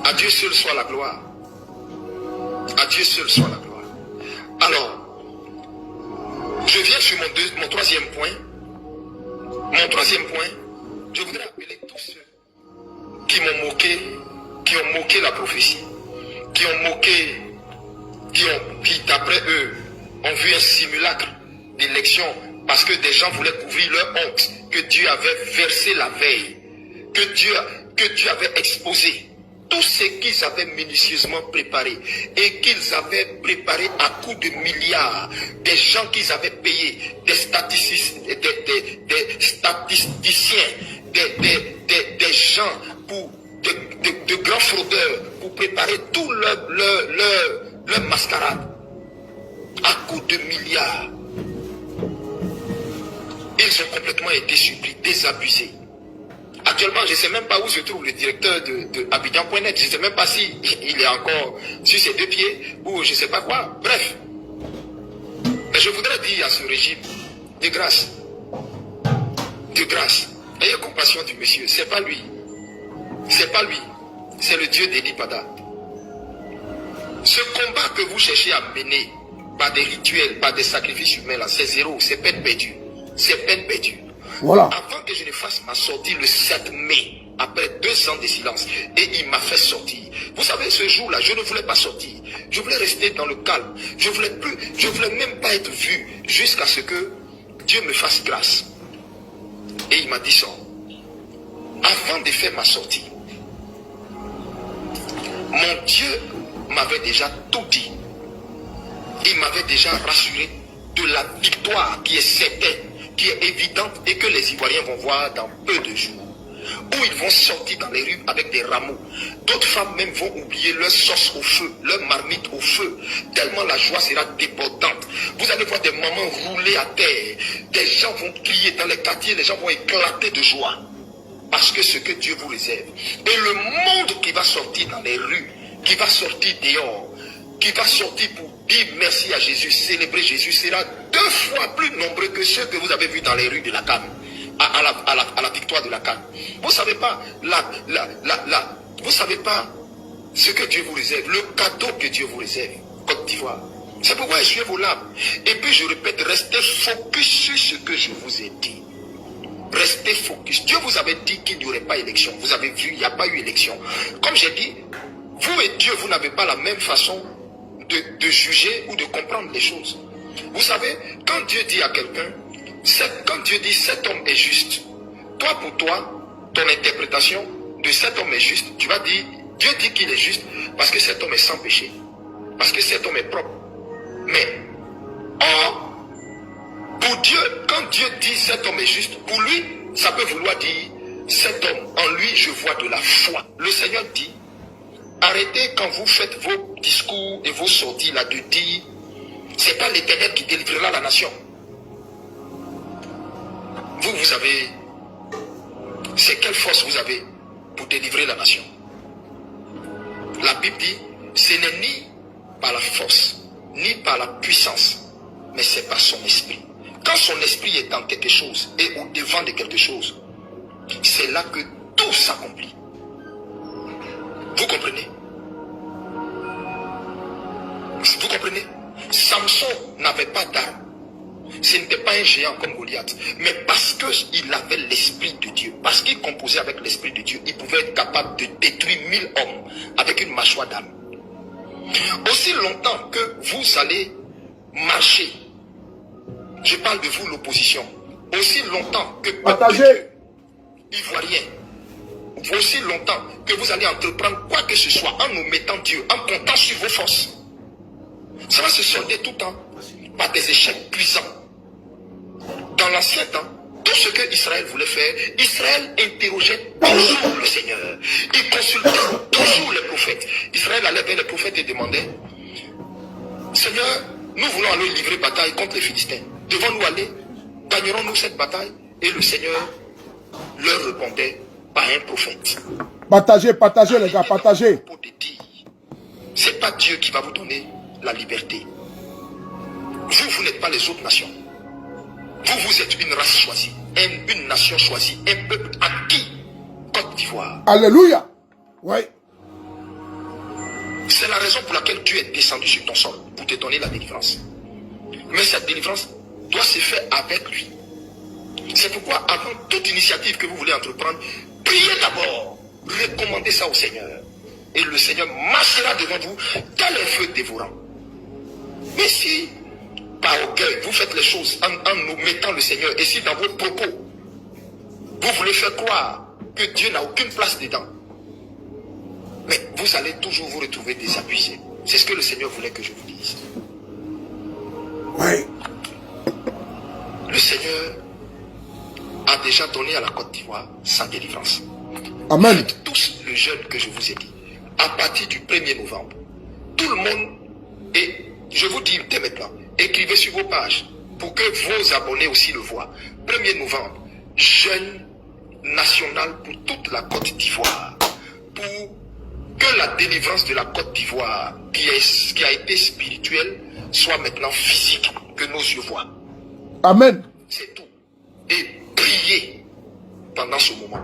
À Dieu seul soit la gloire. À Dieu seul soit la gloire. Alors, je viens sur mon troisième point. Mon troisième point, je voudrais appeler tous ceux qui m'ont moqué, qui ont moqué la prophétie, qui ont moqué, qui d'après eux ont vu un simulacre d'élection parce que des gens voulaient couvrir leur honte que Dieu avait versé la veille, que Dieu avait exposé. Tout ce qu'ils avaient minutieusement préparé et qu'ils avaient préparé à coups de milliards, des gens qu'ils avaient payés, des statisticiens, des gens pour de grands fraudeurs pour préparer tout leur mascarade à coups de milliards. Ils ont complètement été surpris, désabusés. Actuellement, je ne sais même pas où se trouve le directeur de Abidjan.net. Je ne sais même pas si il est encore sur ses deux pieds ou je ne sais pas quoi. Bref. Mais je voudrais dire à ce régime, de grâce, ayez compassion du monsieur. C'est pas lui. C'est pas lui. C'est le Dieu d'Eli Pada. Ce combat que vous cherchez à mener par des rituels, par des sacrifices humains, là, c'est zéro. C'est peine perdue. C'est peine perdue. Voilà. Avant que je ne fasse ma sortie le 7 mai, après 2 ans de silence, et il m'a fait sortir. Vous savez, ce jour-là, je ne voulais pas sortir. Je voulais rester dans le calme. Je voulais même pas être vu jusqu'à ce que Dieu me fasse grâce. Et il m'a dit ça. Avant de faire ma sortie, mon Dieu m'avait déjà tout dit. Il m'avait déjà rassuré de la victoire qui est certaine, qui est évidente et que les Ivoiriens vont voir dans peu de jours. Où ils vont sortir dans les rues avec des rameaux. D'autres femmes même vont oublier leur sauce au feu, leur marmite au feu. Tellement la joie sera débordante. Vous allez voir des mamans rouler à terre. Des gens vont crier dans les quartiers, les gens vont éclater de joie. Parce que ce que Dieu vous réserve. Et le monde qui va sortir dans les rues, qui va sortir dehors, qui va sortir pour dire merci à Jésus, célébrer Jésus, sera 2 fois plus nombreux que ceux que vous avez vus dans les rues de la Cannes, à la victoire de la Cannes. Vous ne savez pas, vous savez pas ce que Dieu vous réserve, le cadeau que Dieu vous réserve, Côte d'Ivoire. C'est pourquoi essuyez vos larmes. Et puis je répète, restez focus sur ce que je vous ai dit. Restez focus. Dieu vous avait dit qu'il n'y aurait pas élection. Vous avez vu, il n'y a pas eu élection. Comme j'ai dit, vous et Dieu, vous n'avez pas la même façon de juger ou de comprendre les choses. Vous savez, quand Dieu dit à quelqu'un, quand Dieu dit cet homme est juste, toi pour toi, ton interprétation de cet homme est juste, tu vas dire, Dieu dit qu'il est juste parce que cet homme est sans péché, parce que cet homme est propre. Mais, or, pour Dieu, quand Dieu dit cet homme est juste, pour lui, ça peut vouloir dire, cet homme, en lui, je vois de la foi. Le Seigneur dit, arrêtez quand vous faites vos discours et vos sorties là de dire c'est pas l'Éternel qui délivrera la nation. Vous avez, c'est quelle force vous avez pour délivrer la nation? La Bible dit ce n'est ni par la force ni par la puissance, mais c'est par son esprit. Quand son esprit est dans quelque chose et au devant de quelque chose, c'est là que tout s'accomplit. Vous comprenez? Vous comprenez? Samson n'avait pas d'armes. Ce n'était pas un géant comme Goliath. Mais parce qu'il avait l'esprit de Dieu, parce qu'il composait avec l'esprit de Dieu, il pouvait être capable de détruire 1000 hommes avec une mâchoire d'âme. Aussi longtemps que vous allez marcher, je parle de vous l'opposition, aussi longtemps que partagez, Ivoirien, aussi longtemps que vous allez entreprendre quoi que ce soit en nous mettant Dieu, en comptant sur vos forces, ça va se solder tout le temps par des échecs cuisants. Dans l'ancien temps, tout ce que Israël voulait faire, Israël interrogeait toujours le Seigneur. Il consultait toujours les prophètes. Israël allait vers les prophètes et demandait, Seigneur, nous voulons aller livrer bataille contre les Philistins. Devons-nous aller? Gagnerons-nous cette bataille? Et le Seigneur leur répondait par un prophète. Partagez, partagez les gars, partagez. C'est pas Dieu qui va vous donner la liberté. Vous n'êtes pas les autres nations. Vous êtes une race choisie, une nation choisie, un peuple acquis, Côte d'Ivoire. Alléluia. Oui. C'est la raison pour laquelle Dieu est descendu sur ton sol, pour te donner la délivrance. Mais cette délivrance doit se faire avec lui. C'est pourquoi, avant toute initiative que vous voulez entreprendre, priez d'abord, recommandez ça au Seigneur. Et le Seigneur marchera devant vous dans les feux dévorants. Mais si, par orgueil, vous faites les choses en nous mettant le Seigneur, et si dans vos propos, vous voulez faire croire que Dieu n'a aucune place dedans, mais vous allez toujours vous retrouver désabusé. C'est ce que le Seigneur voulait que je vous dise. Oui. Le Seigneur a déjà donné à la Côte d'Ivoire sa délivrance. Amen. Faites tous le jeûne que je vous ai dit. À partir du 1er novembre, tout le monde, et je vous dis dès maintenant, écrivez sur vos pages pour que vos abonnés aussi le voient. 1er novembre, jeûne national pour toute la Côte d'Ivoire. Pour que la délivrance de la Côte d'Ivoire, qui a été spirituelle, soit maintenant physique, que nos yeux voient. Amen. C'est tout. Et priez pendant ce moment.